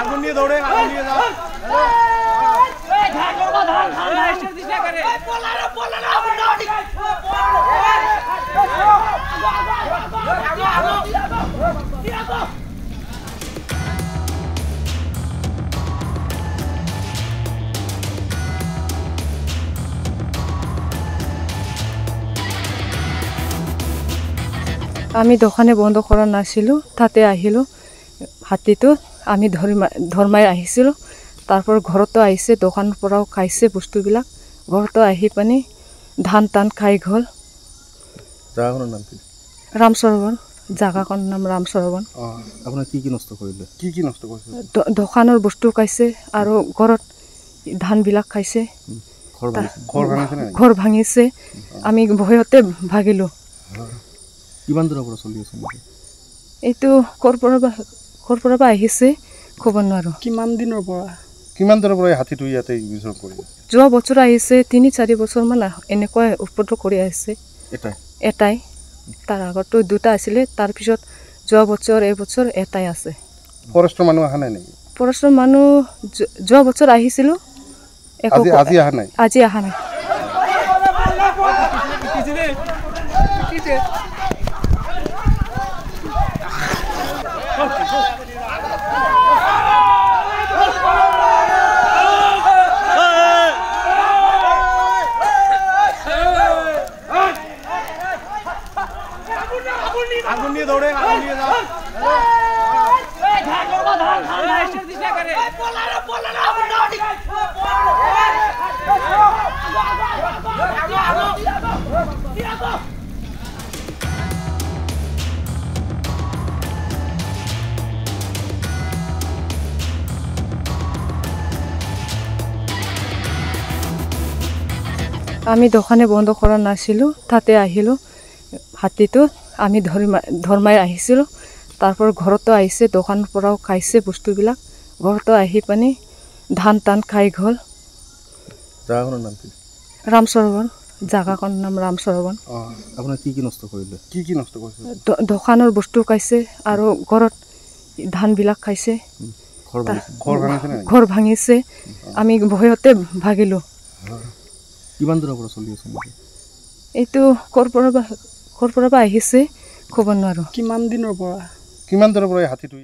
আগুন নিয়ে দৌড়ে আগুন নিয়ে যাও আমি দোকানে বন্ধ কৰা নাছিলো তাতে আহিলো হাতীটো আমি ধৰ্মাই আহিছিলো তাৰপৰ ঘৰতো আহিছে দোকানৰ পৰাও খাইছে বস্তুবিলাক ঘৰতো আহি পানি ধান টান খাই গল জাগাখনৰ নাম কি ৰামসৰোবৰ জাগাখনৰ নাম ৰামসৰোবৰ আপোনাৰ কি নষ্ট কৰিলে কি নষ্ট কৰিছে দোকানৰ বস্তু খাইছে আৰু ঘৰত ধান বিলাক খাইছে ঘৰ ভাঙিছে আমি ভয়তে ভাগিলো কিমান দূৰৰ পৰা চলি আছে এইটো কৰ পৰা আহিছে খবৰ নোৱাৰো কিমান দূৰৰ পৰা হাতীটো ইয়াতে বিচৰণ কৰি যোৱা বছৰ আহিছে 3-4 বছৰ মান এনেকৈ উপদ্ৰৱ কৰি আহিছে এটাই তাৰ আগতো দুটা আছিল তাৰ পিছত যোৱা বছৰ এই বছৰ এটাই আছে ফৰেষ্টৰ মানুহ আহা নাই নেকি ফৰেষ্টৰ মানুহ যোৱা বছৰ আহিছিল আজি আহা নাই আগুন নিয়ে দৌড়ে আগুন নিয়ে যাও আমি দোকানে বন্ধ করা নাছিলো তাতে আহিলো হাতীটো আমি ধৰ্মাই আহিছিলো তাৰপৰ ঘৰতো আহিছে দোকানৰ পৰাও খাইছে বস্তুবিলাক ঘৰতো আহি পানি ধান টান খাই গল জাগাখনৰ নাম কি ৰামসৰোবৰ জাগাখনৰ নাম ৰামসৰোবৰ আপোনাৰ কি নষ্ট কৰিলে কি নষ্ট কৰিছে দোকানৰ বস্তু খাইছে আৰু ঘৰত ধান বিলাক খাইছে ঘৰ ভাঙিছে আমি ভয়তে ভাগিলো কিমান দূৰৰ পৰা চলি আছে এইটো কৰ পৰা আহিছে খবৰ নোৱাৰো কিমান দূৰৰ পৰা হাতীটো